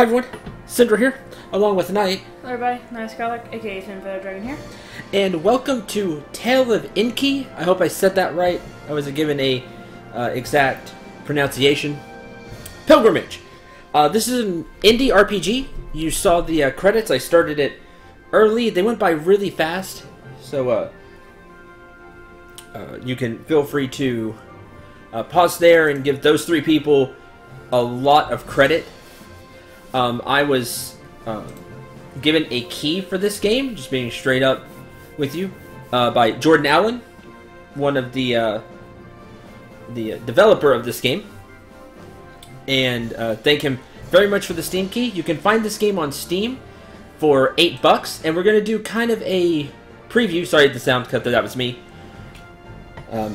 Hi everyone, Cendril here, along with Knight. Hello everybody, Nice Garlic, aka Cendril Dragon here. And welcome to Tale of Enki. I hope I said that right. I wasn't given a exact pronunciation. Pilgrimage. This is an indie RPG. You saw the credits. I started it early. They went by really fast. So you can feel free to pause there and give those three people a lot of credit. I was given a key for this game, just being straight up with you, by Jordan Allen, one of the developer of this game. And thank him very much for the Steam key. You can find this game on Steam for $8, and we're going to do kind of a preview. Sorry, the sound cut there, that was me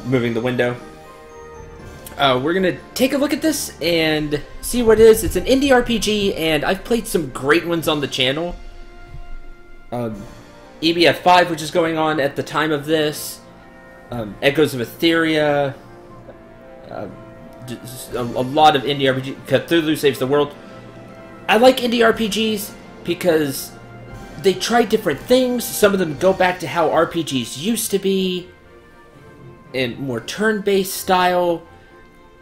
moving the window. We're going to take a look at this and see what it is. It's an indie RPG, and I've played some great ones on the channel. Ep.1, which is going on at the time of this. Echoes of Etheria. A lot of indie RPGs. Cthulhu Saves the World. I like indie RPGs because they try different things. Some of them go back to how RPGs used to be, in more turn-based style.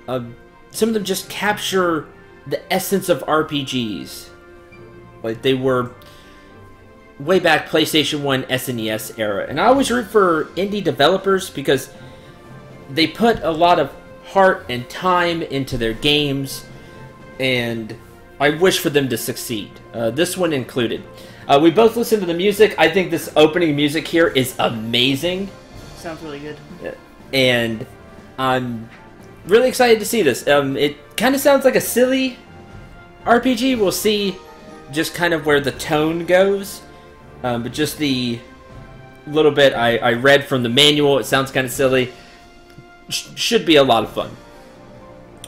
Some of them just capture the essence of RPGs. Like they were way back PlayStation 1, SNES era. And I always root for indie developers because they put a lot of heart and time into their games, and I wish for them to succeed. This one included. We both listened to the music. I think this opening music here is amazing. Sounds really good. And I'm really excited to see this. It kind of sounds like a silly RPG. We'll see just kind of where the tone goes. But just the little bit I read from the manual, it sounds kind of silly. Should be a lot of fun.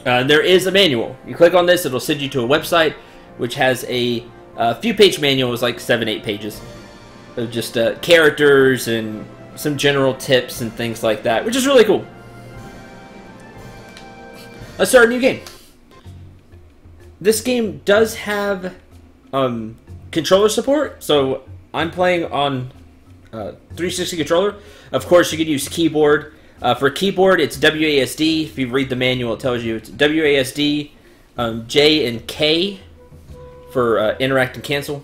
There is a manual. You click on this, it'll send you to a website which has a few page manual. It's like 7-8 pages of just characters and some general tips and things like that, which is really cool. Let's start a new game. This game does have controller support, so I'm playing on 360 controller. Of course, you could use keyboard. For keyboard, it's WASD. If you read the manual, it tells you it's WASD, J and K for interact and cancel.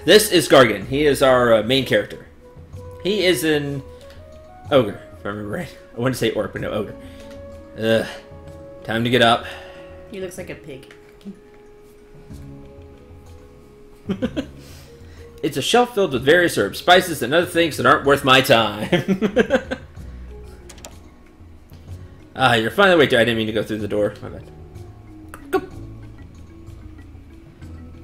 This is Gargan. He is our main character. He is an ogre, if I remember right. I wanted to say orc, but no, ogre. Time to get up. He looks like a pig. It's a shelf filled with various herbs, spices, and other things that aren't worth my time. You're finally wait there. I didn't mean to go through the door. My bad. Go.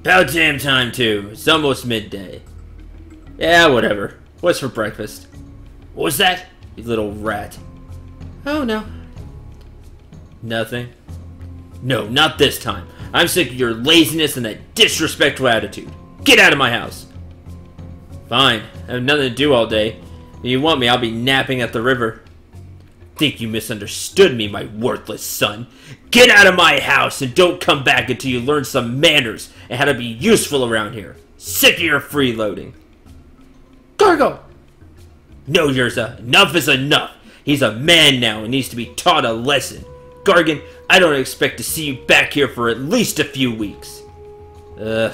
About damn time, too. It's almost midday. Yeah, whatever. What's for breakfast? What was that? You little rat. Oh, no. Nothing. No, not this time. I'm sick of your laziness and that disrespectful attitude. Get out of my house. Fine. I have nothing to do all day. If you want me, I'll be napping at the river. Think you misunderstood me, my worthless son. Get out of my house and don't come back until you learn some manners and how to be useful around here. Sick of your freeloading. Gargo! No, Yurza. Enough is enough. He's a man now and needs to be taught a lesson. Gargan, I don't expect to see you back here for at least a few weeks. Ugh.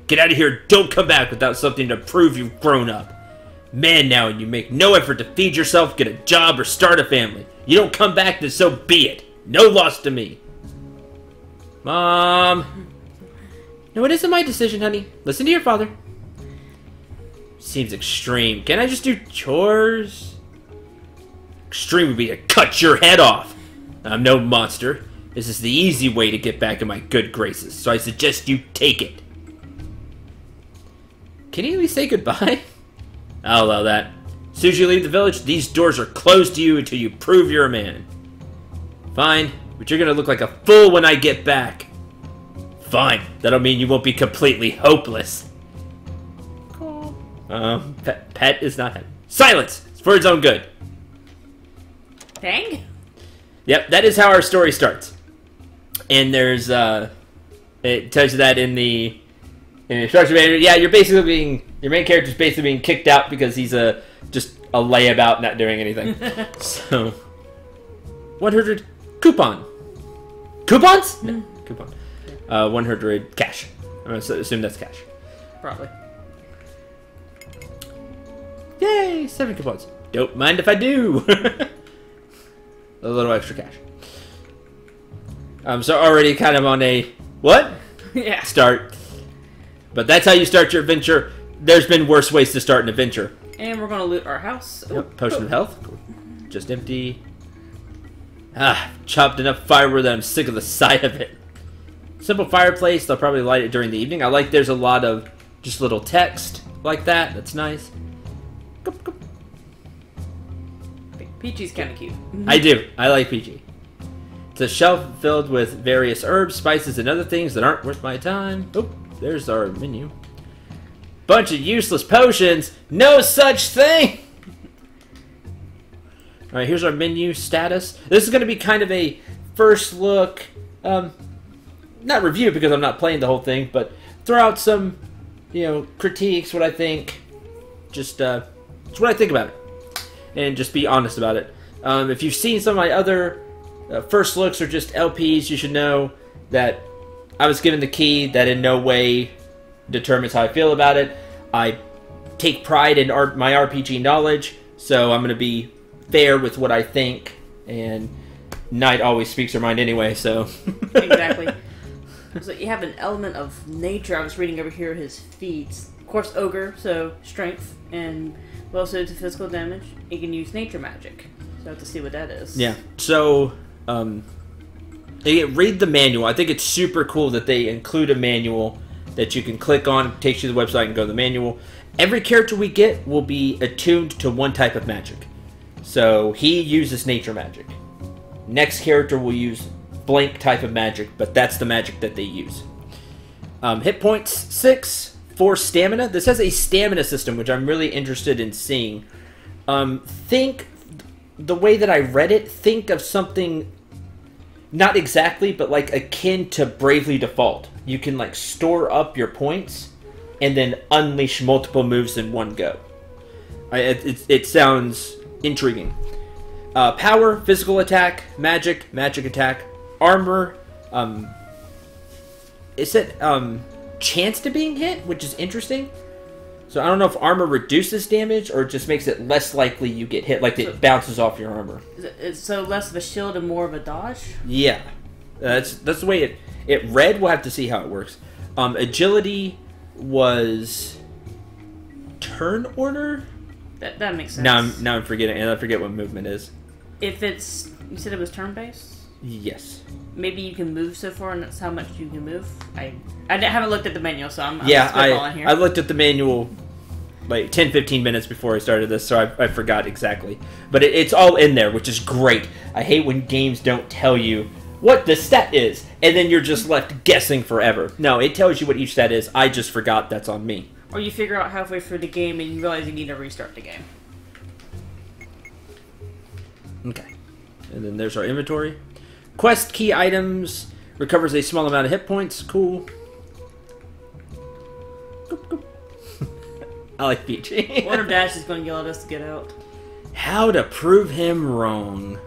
Get out of here. Don't come back without something to prove you've grown up. Man now, and you make no effort to feed yourself, get a job, or start a family. You don't come back, then so be it. No loss to me. Mom. No, it isn't my decision, honey. Listen to your father. Seems extreme. Can I just do chores? Extreme would be to cut your head off. I'm no monster. This is the easy way to get back in my good graces, so I suggest you take it. Can you at least say goodbye? I'll allow that. As soon as you leave the village, these doors are closed to you until you prove you're a man. Fine, but you're gonna look like a fool when I get back. Fine, that'll mean you won't be completely hopeless. Cool. Pet is not happy. Silence! It's for its own good. Dang. Yep, that is how our story starts. And there's it tells you that in the instruction manual. Yeah, you're basically your main character's basically being kicked out because he's just a layabout, not doing anything. So 100 coupons. No, coupon. 100 cash. I'm gonna assume that's cash. Probably. Yay, 7 coupons. Don't mind if I do. A little extra cash. So already kind of on a what? Yeah. Start. But that's how you start your adventure. There's been worse ways to start an adventure. And we're gonna loot our house. Yep, potion of health. Cool. Just empty. Chopped enough firewood that I'm sick of the sight of it. Simple fireplace. They'll probably light it during the evening. I like there's a lot of just little text like that. That's nice. Peachy's kind of cute. I do. I like PG. It's a shelf filled with various herbs, spices, and other things that aren't worth my time. Oh, there's our menu. Bunch of useless potions. No such thing. All right, here's our menu status. This is going to be kind of a first look, not review because I'm not playing the whole thing, but throw out some, critiques, what I think. Just what I think about it. And just be honest about it. If you've seen some of my other first looks or just LPs, you should know that I was given the key that in no way determines how I feel about it. I take pride in my RPG knowledge, so I'm going to be fair with what I think, and Knight always speaks her mind anyway, so... Exactly. So you have an element of nature. I was reading over here his feats. Of course, Ogre, so strength, and well suited to physical damage. You can use nature magic. So I have to see what that is. Yeah, so... read the manual. I think it's super cool that they include a manual that you can click on. It takes you to the website and go to the manual. Every character we get will be attuned to one type of magic. So he uses nature magic. Next character will use blank type of magic, but that's the magic that they use. Hit points 6 for stamina. This has a stamina system, which I'm really interested in seeing. Think the way that I read it. Think of something. Not exactly, but like akin to Bravely Default. You can like store up your points and then unleash multiple moves in one go. It sounds intriguing. Power, physical attack, magic attack, armor. It said chance to being hit, which is interesting. So I don't know if armor reduces damage or just makes it less likely you get hit, like it bounces off your armor. It's so less of a shield and more of a dodge? Yeah. That's the way it read. We'll have to see how it works. Agility was turn order? That makes sense. Now I'm forgetting, and I forget what movement is. If it's... You said it was turn-based? Yes. Maybe you can move so far, and that's how much you can move? I haven't looked at the manual, so I'm spitballing here. I looked at the manual like 10-15 minutes before I started this, so I forgot exactly. But it's all in there, which is great. I hate when games don't tell you what the stat is, and then you're just left guessing forever. No, it tells you what each stat is. I just forgot. That's on me. Or you figure out halfway through the game and you realize you need to restart the game. Okay. And then there's our inventory. Quest key items. Recovers a small amount of hit points. Cool. I like Peach. Wonder if Dash is going to yell at us to get out. How to prove him wrong.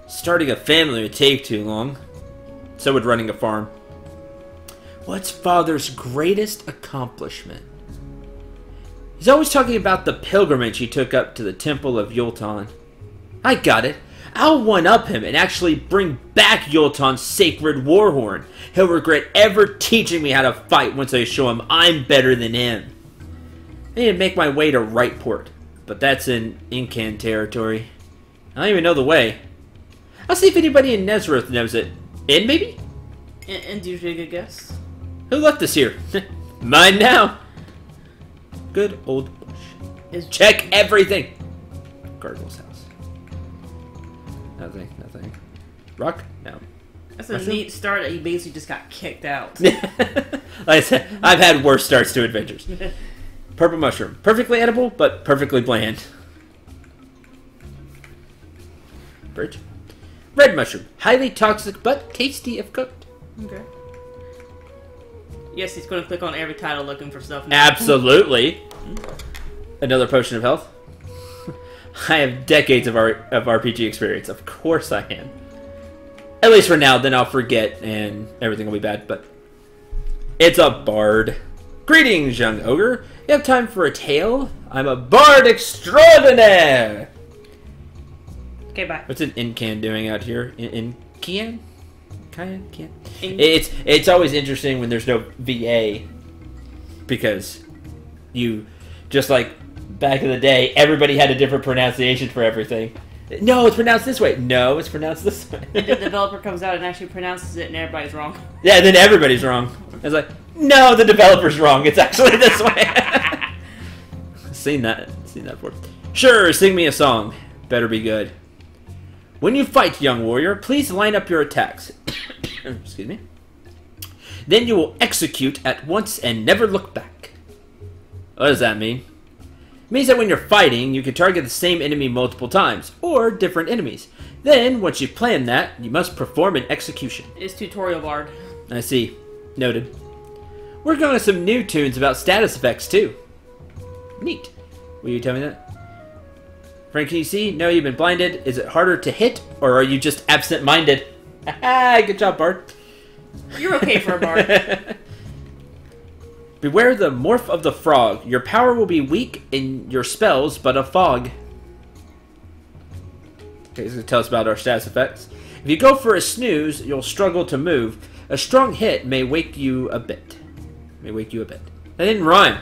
Starting a family would take too long. So would running a farm. What's Father's greatest accomplishment? He's always talking about the pilgrimage he took up to the Temple of Yulton. I got it. I'll one-up him and actually bring back Yulton's sacred warhorn. He'll regret ever teaching me how to fight once I show him I'm better than him. I need to make my way to Wrightport, but that's in Incan territory. I don't even know the way. I'll see if anybody in Nezroth knows it. In, maybe? And usually a good guess. Who left this here? Mine now. Good old bush. Check everything. Gargoyle's house. Nothing. Rock? No. That's a neat start that you basically just got kicked out. Like I said, I've had worse starts to adventures. Purple mushroom. Perfectly edible, but perfectly bland. Bridge. Red mushroom. Highly toxic, but tasty if cooked. Okay. Yes, he's going to click on every title looking for stuff now. Absolutely. Another potion of health. I have decades of RPG experience. Of course I am. At least for now, then I'll forget and everything will be bad, but... It's a bard. Greetings, young ogre. You have time for a tale? I'm a bard extraordinaire! Okay, bye. What's an Incan doing out here? Incan? Cayenne? It's always interesting when there's no VA. Because you... Just like back in the day, everybody had a different pronunciation for everything. No, it's pronounced this way. No, it's pronounced this way. And the developer comes out and actually pronounces it and everybody's wrong. Yeah, then everybody's wrong. It's like, no, the developer's wrong. It's actually this way. Seen that before. Sure, sing me a song. Better be good. When you fight, young warrior, please line up your attacks. Excuse me. Then you will execute at once and never look back. What does that mean? It means that when you're fighting, you can target the same enemy multiple times, or different enemies. Then, once you plan that, you must perform an execution. It's tutorial bard. I see. Noted. We're going to some new tunes about status effects, too. Neat. Will you tell me that? Frank, can you see? No, you've been blinded. Is it harder to hit, or are you just absent-minded? Good job, Bard. You're okay for a bard. Beware the morph of the frog. Your power will be weak in your spells, but a fog. Okay, so tell us about our status effects. If you go for a snooze, you'll struggle to move. A strong hit may wake you a bit. That didn't rhyme.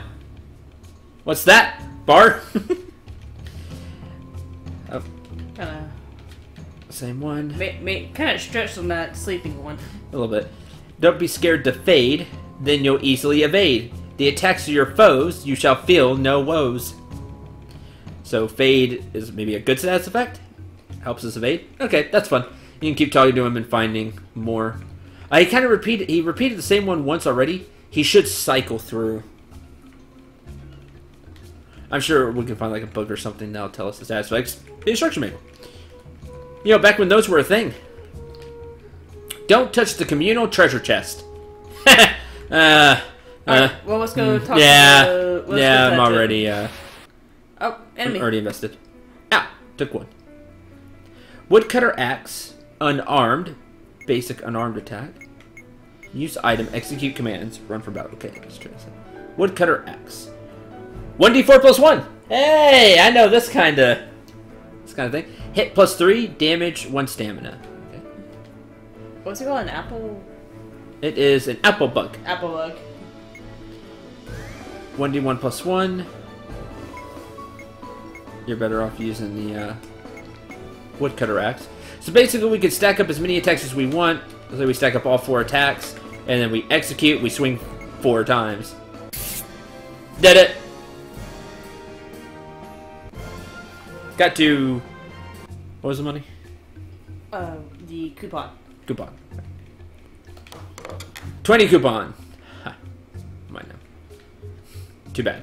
What's that, Bard? Oh. Kind Same one. of kind of stretched on that sleeping one. A little bit. Don't be scared to fade, then you'll easily evade. The attacks of your foes, you shall feel no woes. So fade is maybe a good status effect? Helps us evade? Okay, that's fun. You can keep talking to him and finding more. He kind of repeated the same one once already. He should cycle through. I'm sure we can find like a book or something that'll tell us the status effects. The instruction manual. You know, back when those were a thing. Don't touch the communal treasure chest. Well, let's go talk to the... I'm already... oh, enemy. I'm already invested. Ow! Took one. Woodcutter axe. Unarmed. Basic unarmed attack. Use item. Execute commands. Run for battle. Okay, let's try this out. Woodcutter axe. 1d4 plus 1! Hey! I know this kind of thing. Hit plus 3. Damage 1 stamina. Okay. What's it called? An apple? It is an apple bug. Apple bug. 1d1 plus 1. You're better off using the woodcutter axe. So basically we can stack up as many attacks as we want. So we stack up all 4 attacks. And then we execute, we swing 4 times. Did it! Got to... What was the money? The coupon. Coupon. 20 coupon. Ha. Mine now. Too bad.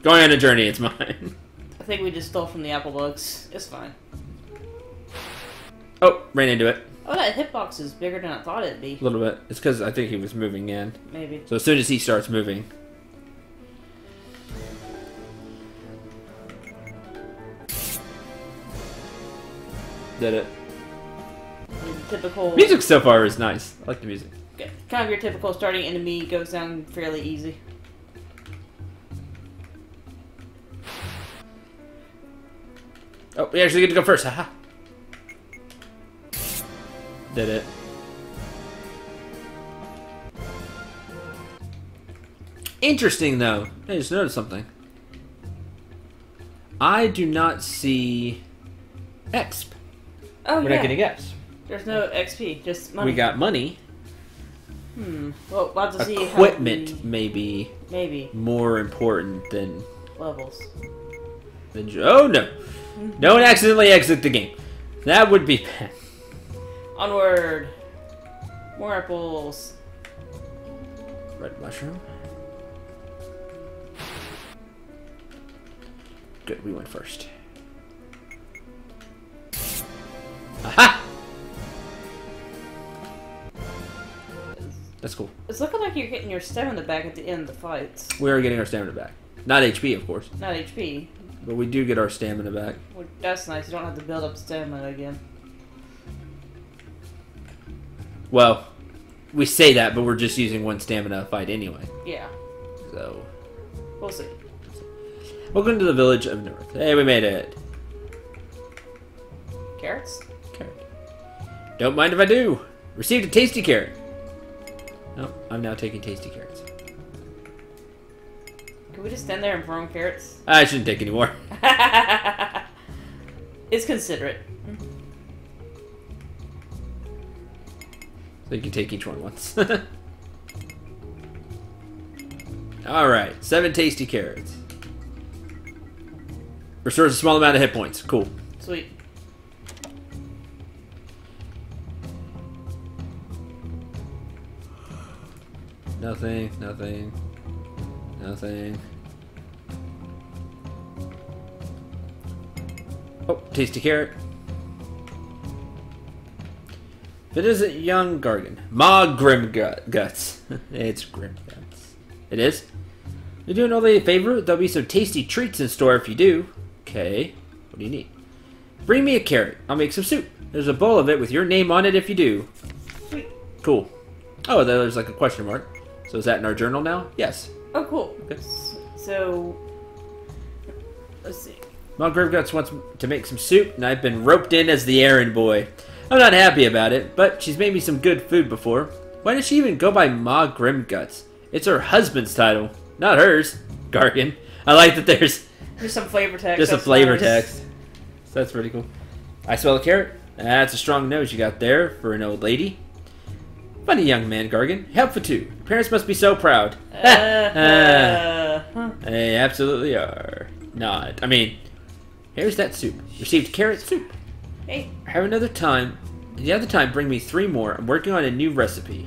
Going on a journey, it's mine. I think we just stole from the apple bugs. It's fine. Oh, ran into it. Oh, that hitbox is bigger than I thought it'd be. A little bit. It's because I think he was moving in. Maybe. So as soon as he starts moving. Did it. Typical... Music so far is nice. I like the music. Okay. Kind of your typical starting enemy goes down fairly easy. Oh, we actually get to go first. Haha. Did it. Interesting, though. I just noticed something. I do not see exp. Oh, We're yeah. not getting exp. There's no XP, just money. We got money. Well, we'll have to see Equipment how may be maybe more important than... levels. Oh, no. Don't accidentally exit the game. That would be bad. Onward. More apples. Red mushroom. Good, we went first. Aha! That's cool. It's looking like you're getting your stamina back at the end of the fights. We are getting our stamina back. Not HP, of course. Not HP. But we do get our stamina back. Well, that's nice. You don't have to build up stamina again. Well, we say that, but we're just using one stamina fight anyway. Yeah. So... We'll see. Welcome to the village of North. Hey, we made it. Carrots? Carrot. Don't mind if I do. Received a tasty carrot. No, I'm now taking tasty carrots. Can we just stand there and throw carrots? I shouldn't take any more. It's considerate. So you can take each one once. Alright, 7 tasty carrots. Restores a small amount of hit points. Cool. Sweet. Nothing, nothing, nothing. Oh, tasty carrot. If it isn't young Gargan. Ma Grim Guts. It's Grim Guts. It is? You're doing all a favor? There'll be some tasty treats in store if you do. Okay. What do you need? Bring me a carrot. I'll make some soup. There's a bowl of it with your name on it if you do. Sweet. Cool. Oh, there's like a question mark. So is that in our journal now? Yes. Oh, cool. Okay. So, let's see. Ma Grimguts wants to make some soup, and I've been roped in as the errand boy. I'm not happy about it, but she's made me some good food before. Why does she even go by Ma Grimguts? It's her husband's title, not hers. Gargan. I like that there's Just some flavor text. just a That's flavor nice. text. So that's pretty cool. I smell a carrot. That's a strong nose you got there for an old lady. Funny young man, Gargan. Helpful too. Your parents must be so proud. They absolutely are. Not. I mean, here's that soup. Received carrot soup. Hey. Have another time. The other time, bring me 3 more. I'm working on a new recipe.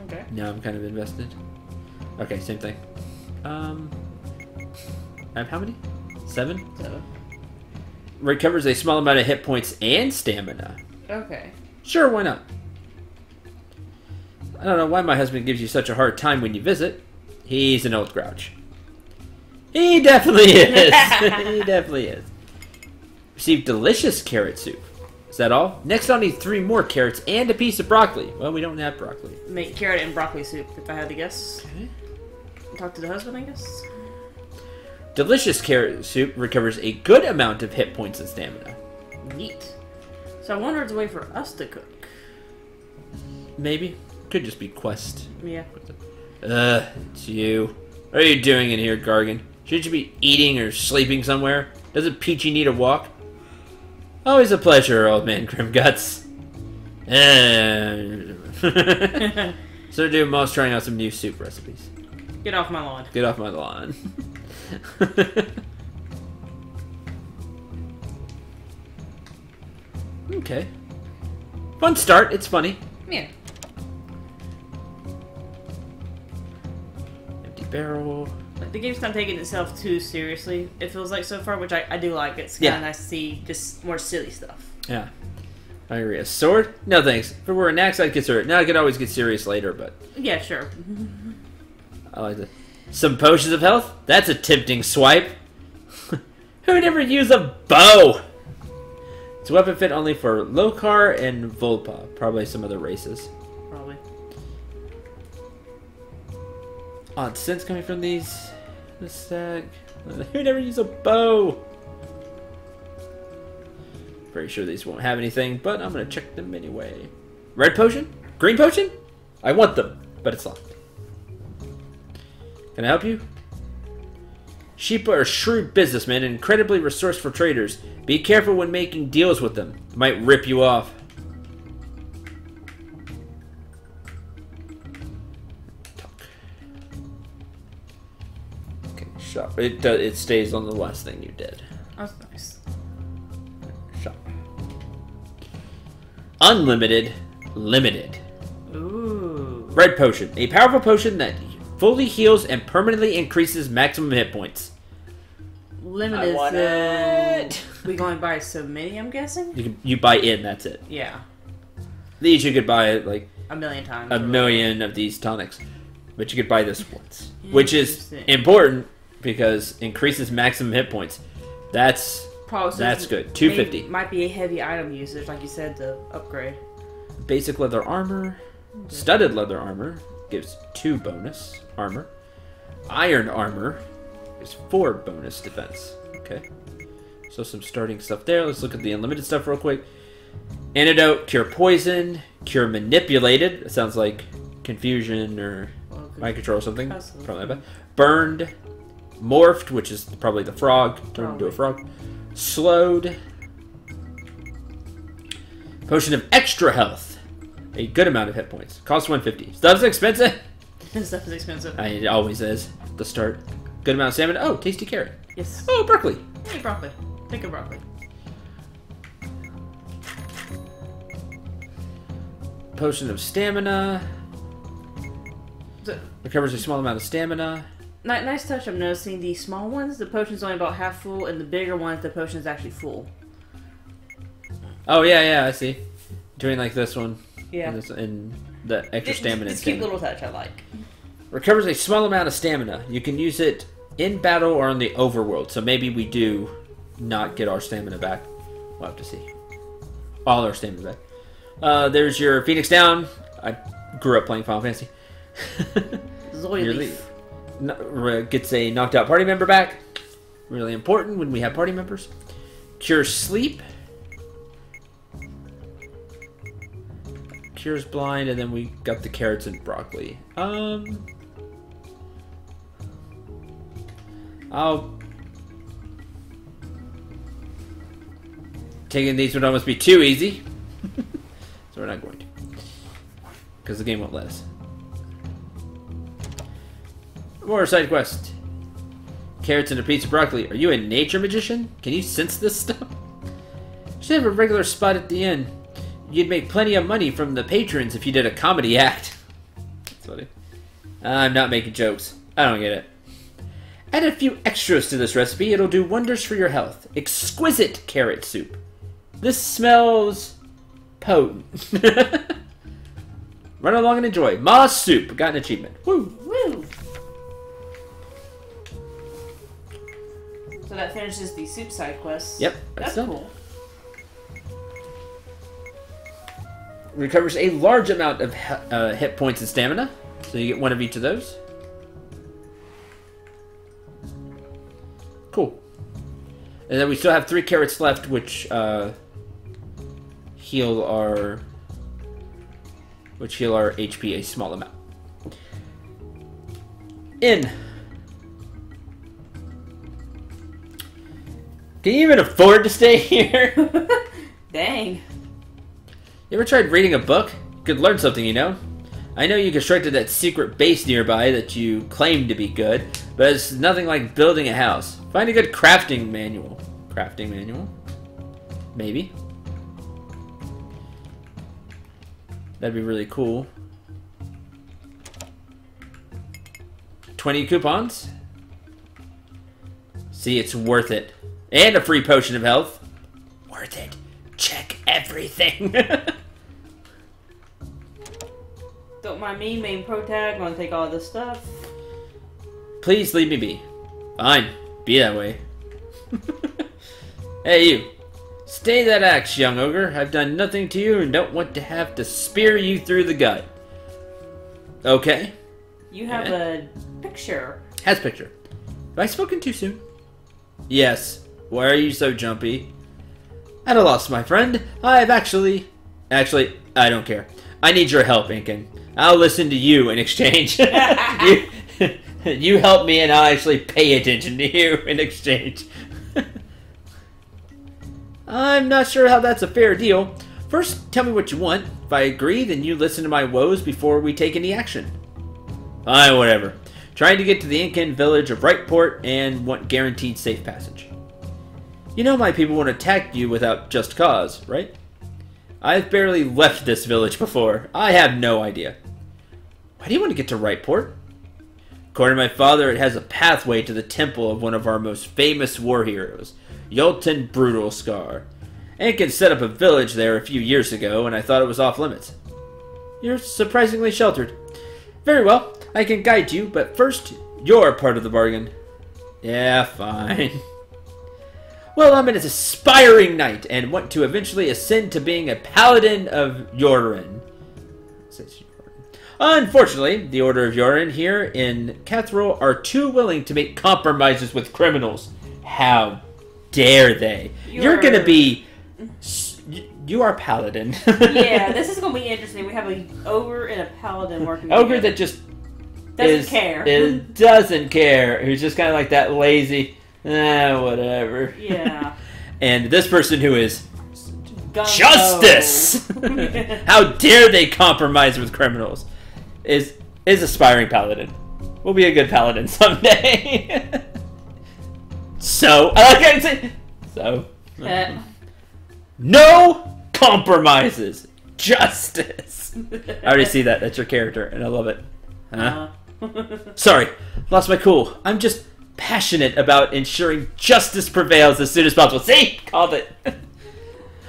Okay. Now I'm kind of invested. Okay, same thing. I have how many? 7? 7. Recovers a small amount of hit points and stamina. Okay. Sure, why not? I don't know why my husband gives you such a hard time when you visit. He's an old grouch. He definitely is. He definitely is. Received delicious carrot soup. Is that all? Next I'll need 3 more carrots and a piece of broccoli. Well, we don't have broccoli. Make carrot and broccoli soup, if I had to guess. Okay. Talk to the husband, I guess. Delicious carrot soup recovers a good amount of hit points and stamina. Neat. So I wonder if it's a way for us to cook. Maybe. Could just be quest. Yeah. It's you. What are you doing in here, Gargan? Shouldn't you be eating or sleeping somewhere? Doesn't Peachy need a walk? Always a pleasure, old man Grimguts. So do most trying out some new soup recipes. Get off my lawn. Get off my lawn. Okay. Fun start. It's funny. Yeah. Empty barrel. Like, the game's not taking itself too seriously, it feels like so far, which I do like. It's kind of nice to see just more silly stuff. Yeah. I agree. A sword? No thanks. If it were an axe, I'd consider it. Now I could always get serious later, but... Yeah, sure. I like that. Some potions of health? That's a tempting swipe. Who'd ever use a bow? It's a weapon fit only for Lokar and Volpa. Probably some other races. Probably. Odd sense coming from these. This stack. Who'd ever use a bow? Pretty sure these won't have anything, but I'm gonna check them anyway. Red potion? Green potion? I want them, but it's locked. Can I help you? Sheep are shrewd businessmen and incredibly resourceful traders. Be careful when making deals with them. It might rip you off. Talk. Okay, shop. It stays on the last thing you did. That's nice. Shop. Unlimited, limited. Ooh. Red potion. A powerful potion that fully heals and permanently increases maximum hit points. Limited. I want it. We can only buy so many, I'm guessing? You buy in, that's it. Yeah. These you could buy like a million times. A million of these tonics. But you could buy this once. Which is important because increases maximum hit points. That's good. 250. Might be a heavy item usage, like you said, to upgrade. Basic leather armor. Studded leather armor gives 2 bonus armor. Iron armor gives 4 bonus defense. Okay. So some starting stuff there. Let's look at the unlimited stuff real quick. Antidote, cure poison, cure manipulated. It sounds like confusion or mind control or something. Probably bad. Burned, morphed, which is probably the frog, turned into a frog. Slowed. Potion of extra health. A good amount of hit points. Costs 150. Stuff's expensive. Stuff is expensive. It always is. The start. Good amount of stamina. Oh, tasty carrot. Yes. Oh, broccoli. Hey, broccoli. Think of broccoli. Potion of stamina. Recovers a small amount of stamina. Nice touch. I'm noticing the small ones, the potion's only about half full, and the bigger ones, the potion's actually full. Oh, yeah, I see. Doing like this one. Yeah. And the extra stamina. It's a cute little touch I like. Recovers a small amount of stamina. You can use it in battle or on the overworld. So maybe we do not get our stamina back. We'll have to see. All our stamina back. There's your Phoenix Down. I grew up playing Final Fantasy. Zoileaf. Gets a knocked out party member back. Really important when we have party members. Cure sleep. Cures blind, and then we got the carrots and broccoli. Taking these would almost be too easy. So we're not going to. Because the game won't let us. More side quest. Carrots and a piece of broccoli. Are you a nature magician? Can you sense this stuff? Should have a regular spot at the inn. You'd make plenty of money from the patrons if you did a comedy act. That's funny. I'm not making jokes. I don't get it. Add a few extras to this recipe. It'll do wonders for your health. Exquisite carrot soup. This smells potent. Run along and enjoy. Ma's soup. Got an achievement. Woo! Woo! So that finishes the soup side quest. Yep. That's done. Cool. Recovers a large amount of hit points and stamina. So you get one of each of those. Cool. And then we still have 3 carrots left, which heal our HP a small amount. Can you even afford to stay here? Dang. You ever tried reading a book? You could learn something, you know? I know you constructed that secret base nearby that you claim to be good, but it's nothing like building a house. Find a good crafting manual. Crafting manual? Maybe. That'd be really cool. 20 coupons? See, it's worth it. And a free potion of health. Worth it. Check everything. Don't mind me, main pro tag. Gonna take all this stuff. Please leave me be. Fine. Be that way. Hey, you. Stay that axe, young ogre. I've done nothing to you and don't want to have to spear you through the gut. Okay. You have a picture. Has picture. Have I spoken too soon? Yes. Why are you so jumpy? At a loss, my friend. I've actually, I don't care. I need your help, Enki. I'll listen to you in exchange. You help me and I'll actually pay attention to you in exchange. I'm not sure how that's a fair deal. First, tell me what you want. If I agree, then you listen to my woes before we take any action. Fine, whatever. Trying to get to the Incan village of Wrightport and want guaranteed safe passage. You know my people won't attack you without just cause, right? I've barely left this village before. I have no idea. Why do you want to get to Wrightport? According to my father, it has a pathway to the temple of one of our most famous war heroes. Yolton Brutal Scar. Enki set up a village there a few years ago, and I thought it was off limits. You're surprisingly sheltered. Very well, I can guide you, but first, you're part of the bargain. Yeah, fine. Well, I'm an aspiring knight, and want to eventually ascend to being a paladin of Yorin. Unfortunately, the Order of Yorin here in Cendril are too willing to make compromises with criminals. How dare they? You're gonna be... You are paladin. Yeah, this is gonna be interesting. We have an ogre and a paladin working together. Ogre that just... Doesn't care. Doesn't care. Who's just kind of like that lazy... whatever. Yeah. And this person who is... Gung-ho. Justice! How dare they compromise with criminals? Is aspiring paladin. We'll be a good paladin someday. So, I like how you say... So... No compromises. Justice. I already see that. That's your character, and I love it. Huh? Sorry, lost my cool. I'm just passionate about ensuring justice prevails as soon as possible. See? Called it.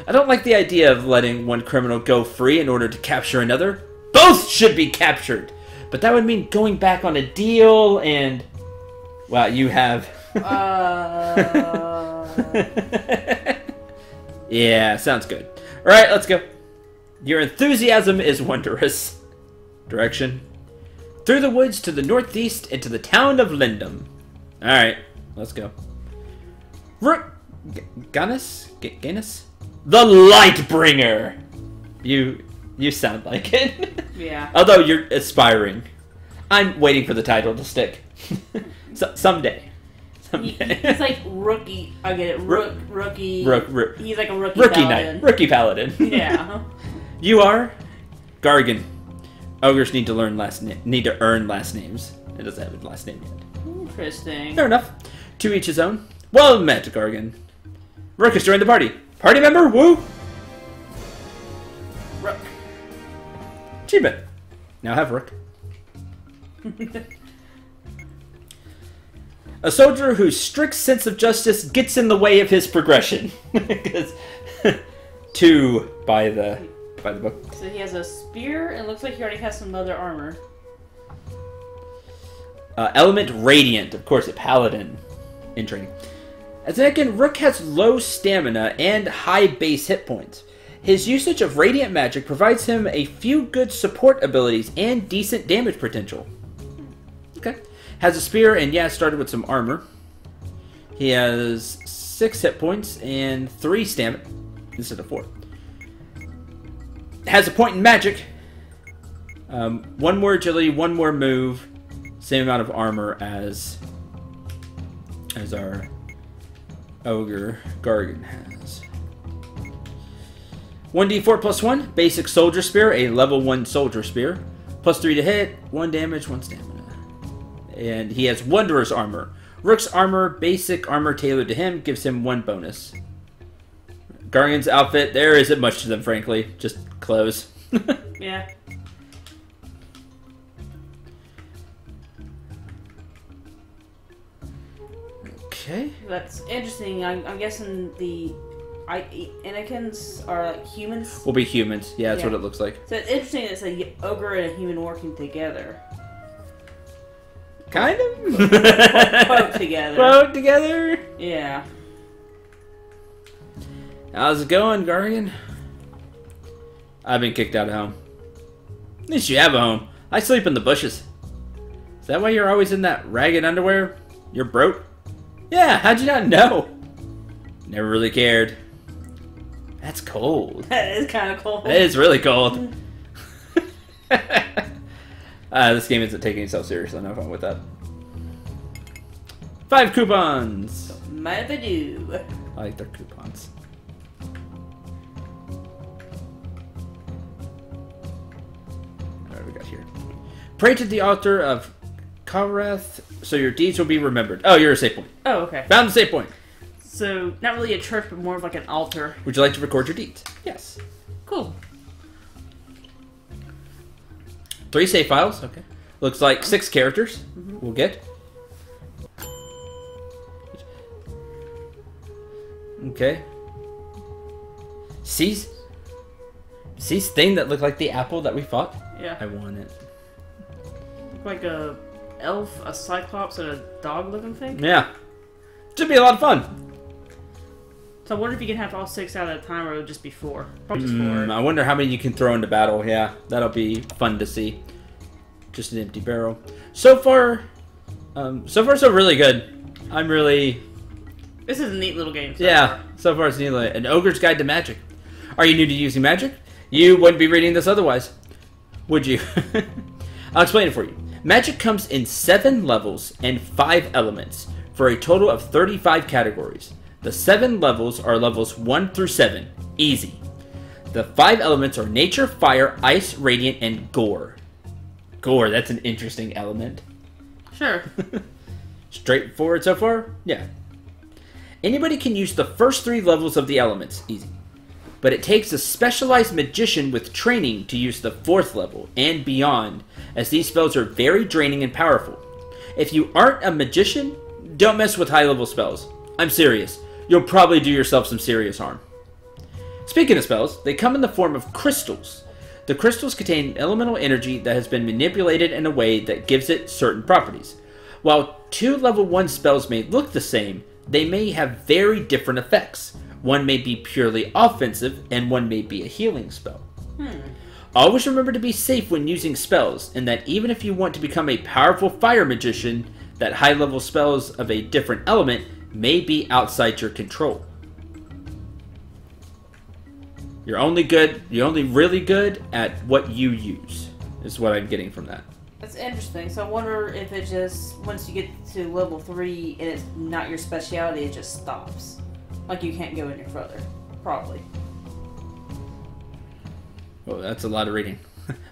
I don't like the idea of letting one criminal go free in order to capture another. Both should be captured. But that would mean going back on a deal and... Wow, you have... Yeah, sounds good. Alright, let's go. Your enthusiasm is wondrous. Direction. Through the woods to the northeast into the town of Lindum. Alright, let's go. Ganus? The Lightbringer! You sound like it. Yeah. Although you're aspiring. I'm waiting for the title to stick. Someday. He's like rookie. I get it. Rookie. He's like a rookie paladin. Knight. Rookie paladin. Yeah. You are Gargan. Ogres need to earn last names. It doesn't have a last name yet. Interesting. Fair enough. To each his own. Well met, Gargan. Rook has joined the party. Party member, woo! Rook. Achievement. Now have Rook. A soldier whose strict sense of justice gets in the way of his progression. Because 2 by the book. So he has a spear, and it looks like he already has some other armor. Element Radiant, of course, a paladin in training. As an Enki, Rook has low stamina and high base hit points. His usage of Radiant magic provides him a few good support abilities and decent damage potential. Okay. Has a spear and, yeah, started with some armor. He has 6 hit points and 3 stamina instead of 4. Has a point in magic. 1 more agility, 1 more move. Same amount of armor as our Ogre Gargan has. 1d4 plus 1. Basic soldier spear, a level 1 soldier spear. Plus 3 to hit, 1 damage, 1 stamina. And he has Wanderer's Armor. Rook's armor, basic armor tailored to him, gives him 1 bonus. Gargan's outfit, there isn't much to them, frankly. Just clothes. Yeah. Okay. That's interesting. I'm guessing the Anakin's are like humans. Will be humans. Yeah, that's what it looks like. So it's interesting that it's a ogre and a human working together. Kind of. Quote together. Quote together. Yeah. How's it going, Gargan? I've been kicked out of home. At least you have a home. I sleep in the bushes. Is that why you're always in that ragged underwear? You're broke? Yeah, how'd you not know? Never really cared. That's cold. That is kind of cold. It is really cold. This game isn't taking itself seriously. No fun with that. 5 coupons. Mabadoo. I like their coupons. What we got here? Pray to the altar of Karath, so your deeds will be remembered. Oh, you're a save point. Oh, okay. Found the save point. So, not really a church, but more of like an altar. Would you like to record your deeds? Yes. Cool. 3 save files. Okay. Looks like 6 characters we'll get. Okay. C's thing that looked like the apple that we fought? Yeah. I want it. Like a elf, a cyclops, and a dog-looking thing? Yeah. Should be a lot of fun. So I wonder if you can have all 6 out at a time, or it'll just be 4. Probably just 4. I wonder how many you can throw into battle. Yeah, that'll be fun to see. Just an empty barrel. So far so really good. I'm really... This is a neat little game. So far it's neat. An Ogre's Guide to Magic. Are you new to using magic? You wouldn't be reading this otherwise, would you? I'll explain it for you. Magic comes in 7 levels and 5 elements for a total of 35 categories. The 7 levels are levels 1 through 7. Easy. The 5 elements are nature, fire, ice, radiant, and gore. Gore, that's an interesting element. Sure. Straightforward so far? Yeah. Anybody can use the first 3 levels of the elements. Easy. But it takes a specialized magician with training to use the 4th level and beyond, as these spells are very draining and powerful. If you aren't a magician, don't mess with high-level spells. I'm serious. You'll probably do yourself some serious harm. Speaking of spells, they come in the form of crystals. The crystals contain elemental energy that has been manipulated in a way that gives it certain properties. While 2 level 1 spells may look the same, they may have very different effects. One may be purely offensive, and one may be a healing spell. Always remember to be safe when using spells, and that even if you want to become a powerful fire magician, that high-level spells of a different element may be outside your control. You're only really good at what you use, is what I'm getting from that. That's interesting. So I wonder if it just, once you get to level 3 and it's not your specialty, it just stops. Like you can't go any further. Probably. Oh, that's a lot of reading.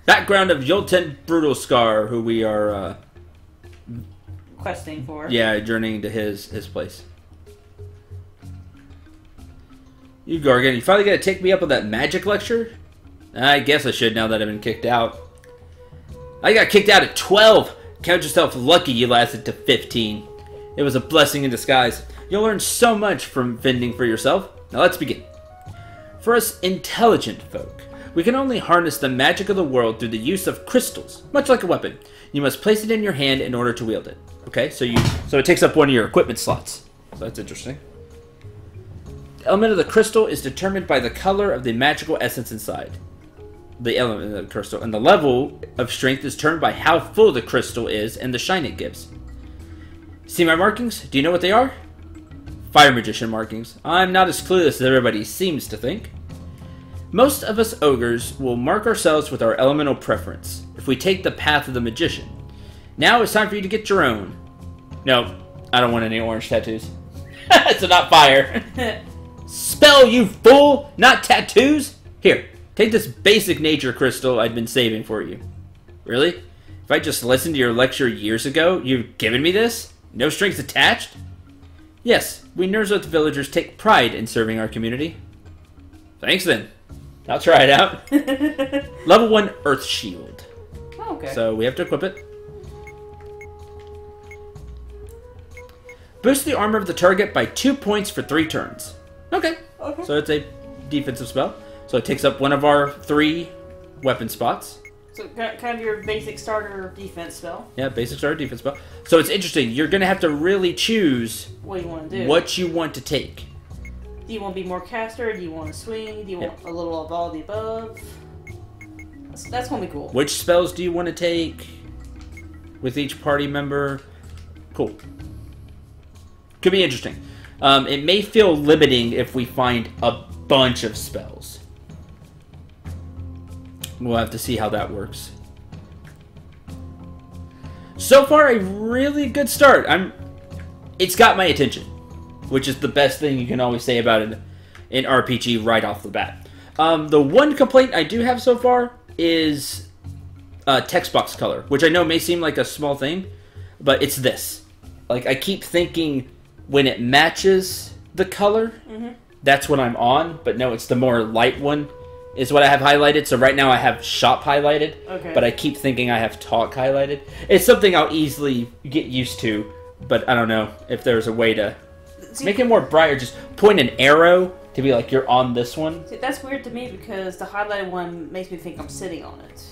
Background of Yolten Brutal Scar, who we are questing for. Yeah, journeying to his place. You Gargan, you finally gonna take me up on that magic lecture? I guess I should now that I've been kicked out. I got kicked out at 12! Count yourself lucky you lasted to 15. It was a blessing in disguise. You'll learn so much from fending for yourself. Now let's begin. For us intelligent folk, we can only harness the magic of the world through the use of crystals, much like a weapon. You must place it in your hand in order to wield it. Okay, so it takes up one of your equipment slots. So that's interesting. The element of the crystal is determined by the color of the magical essence inside the element of the crystal, and the level of strength is determined by how full the crystal is and the shine it gives. See my markings? Do you know what they are? Fire magician markings. I'm not as clueless as everybody seems to think. Most of us ogres will mark ourselves with our elemental preference, if we take the path of the magician. Now it's time for you to get your own. No, I don't want any orange tattoos. So not fire. Spell, you fool! Not tattoos! Here, take this basic nature crystal I'd been saving for you. Really? If I just listened to your lecture years ago, you've given me this? No strings attached? Yes, we Nerzoth villagers take pride in serving our community. Thanks then. I'll try it out. Level 1 Earth Shield. Oh, okay. So we have to equip it. Boost the armor of the target by 2 points for 3 turns. Okay. So it's a defensive spell. So it takes up one of our 3 weapon spots. So kind of your basic starter defense spell. Yeah, basic starter defense spell. So it's interesting. You're going to have to really choose what you want to do. What you want to take. Do you want to be more caster? Do you want to swing? Do you want a little of all the above? That's going to be cool. Which spells do you want to take with each party member? Cool. Could be interesting. It may feel limiting if we find a bunch of spells. We'll have to see how that works. So far, a really good start. It's got my attention, which is the best thing you can always say about an RPG right off the bat. The one complaint I do have so far is text box color, which I know may seem like a small thing, but it's this. Like, I keep thinking when it matches the color, that's what I'm on, but no, it's the more light one is what I have highlighted. So right now I have shop highlighted, but I keep thinking I have talk highlighted. It's something I'll easily get used to, but I don't know if there's a way to See, Make it more brighter. Just point an arrow to be like you're on this one. See, that's weird to me because the highlighted one makes me think I'm sitting on it.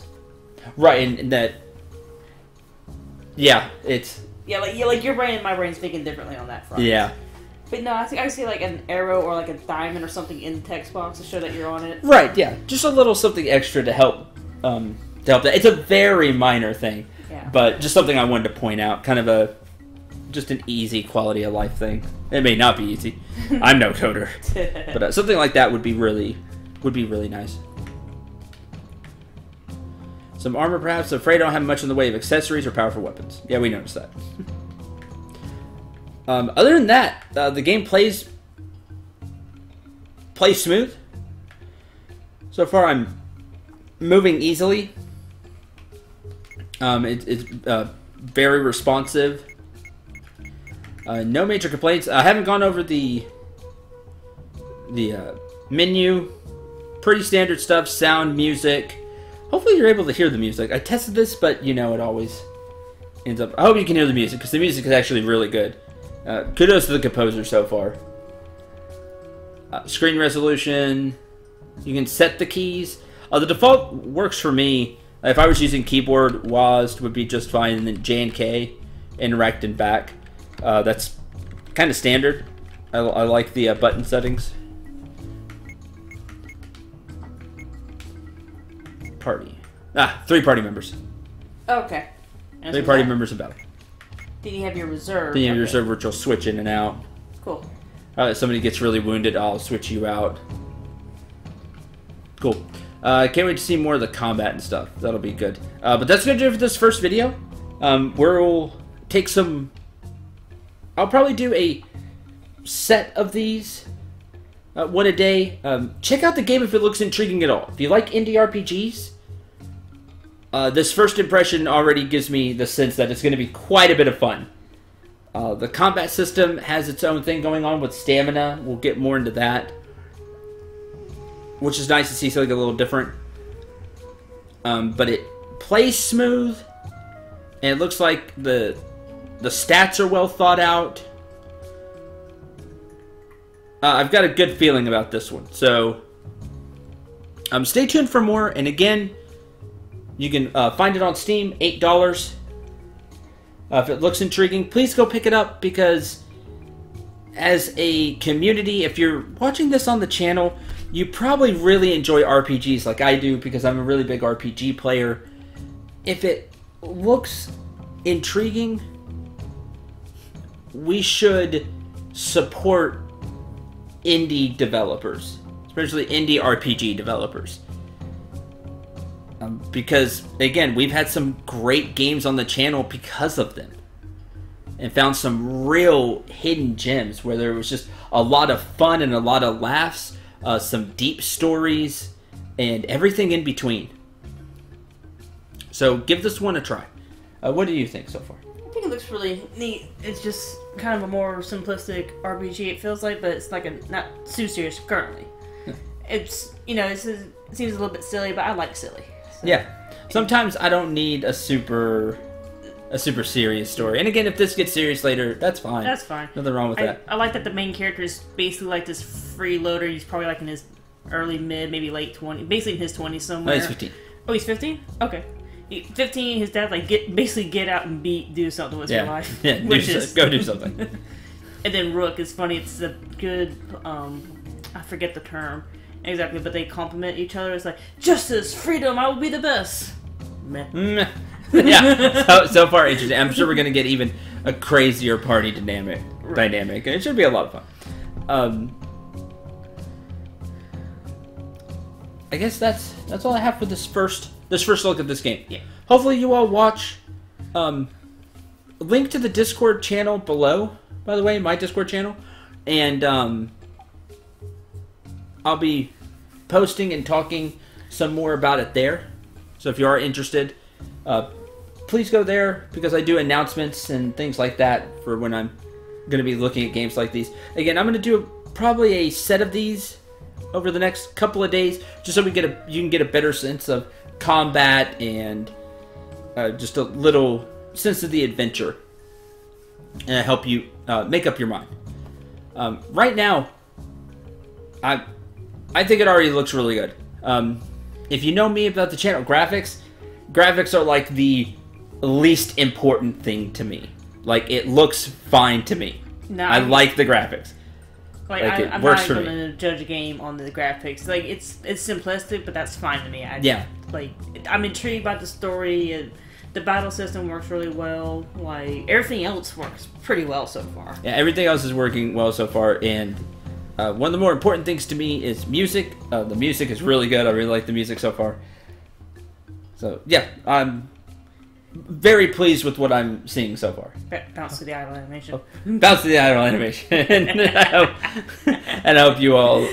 Right, and that. Yeah, it's. Yeah, like your brain and my brain's thinking differently on that front. Yeah. But no, I think I see like an arrow or like a diamond or something in the text box to show that you're on it. Right. Yeah. Just a little something extra to help. That. It's a very minor thing. Yeah. But just something I wanted to point out. Kind of just an easy quality of life thing. It may not be easy. I'm no coder. But something like that would be really nice. Some armor, perhaps. Afraid I don't have much in the way of accessories or powerful weapons. Yeah, we noticed that. Other than that, the game plays smooth. So far, I'm moving easily. It's very responsive. No major complaints. I haven't gone over the menu. Pretty standard stuff. Sound, music. Hopefully you're able to hear the music. I tested this, but you know it always ends up... I hope you can hear the music, because the music is actually really good. Kudos to the composer so far. Screen resolution. You can set the keys. The default works for me. If I was using keyboard, WASD would be just fine, and then J and K, interact and back. That's kind of standard. I like the button settings. Party. 3 party members. Okay. 3 party members in battle. Then you have your reserve. Then you have your reserve, which will switch in and out. Cool. If somebody gets really wounded, I'll switch you out. Cool. Can't wait to see more of the combat and stuff. That'll be good. But that's going to do it for this first video. We'll take some... I'll probably do a set of these. One a day. Check out the game if it looks intriguing at all. If you like indie RPGs, this first impression already gives me the sense that it's going to be quite a bit of fun. The combat system has its own thing going on with stamina. We'll get more into that, which is nice to see something a little different. But it plays smooth, and it looks like the stats are well thought out. I've got a good feeling about this one. So, stay tuned for more. And again, you can find it on Steam, $8. If it looks intriguing, please go pick it up, because as a community, if you're watching this on the channel, you probably really enjoy RPGs like I do, because I'm a really big RPG player. If it looks intriguing, we should support indie developers, especially indie RPG developers, because again, we've had some great games on the channel because of them, and found some real hidden gems where there was just a lot of fun and a lot of laughs, some deep stories, and everything in between. So give this one a try. What do you think so far? I think it looks really neat. It's just kind of a more simplistic RPG, it feels like, but it's like not too serious currently. It's, it seems a little bit silly, but I like silly. So. Yeah. Sometimes I don't need a super serious story. And again, if this gets serious later, that's fine. That's fine. Nothing wrong with that. I like that the main character is basically like this freeloader. He's probably like in his early, mid, maybe late 20s. Basically in his 20s somewhere. No, he's 15. Oh, he's 15? Okay. 15, his dad basically get out and do something with your life. Yeah, go do something. And then Rook is funny. It's a good, I forget the term exactly, but they compliment each other. It's like, justice, freedom, I will be the best. Meh. Yeah, so far interesting. I'm sure we're going to get even a crazier party dynamic. And it should be a lot of fun. I guess that's all I have for this first look at this game. Yeah. Hopefully you all watch. Link to the Discord channel below, by the way, my Discord channel, and I'll be posting and talking some more about it there. So if you are interested, please go there, because I do announcements and things like that for when I'm going to be looking at games like these. Again, I'm going to do probably a set of these over the next couple of days, just so you can get a better sense of combat and just a little sense of the adventure, and help you make up your mind. Right now, I think it already looks really good. If you know me about the channel, graphics are like the least important thing to me. Like, it looks fine to me. No, I like the graphics. Like I'm not going to judge a game on the graphics. Like, it's simplistic, but that's fine to me. I'm intrigued by the story. And the battle system works really well. Like, everything else works pretty well so far. Yeah, everything else is working well so far. And one of the more important things to me is music. The music is really good. I really like the music so far. So, yeah, I'm very pleased with what I'm seeing so far. Bounce to the idle animation. Bounce to the idle animation. And I hope you all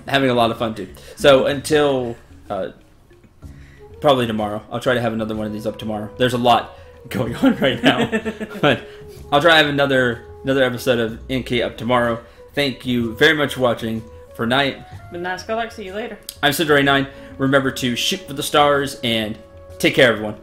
having a lot of fun too. So until probably tomorrow, I'll try to have another one of these up tomorrow. There's a lot going on right now, but I'll try to have another episode of Enki up tomorrow. Thank you very much for watching. For Night, But nice, good luck. See you later. I'm Cendril 9. Remember to shoot for the stars and take care, everyone.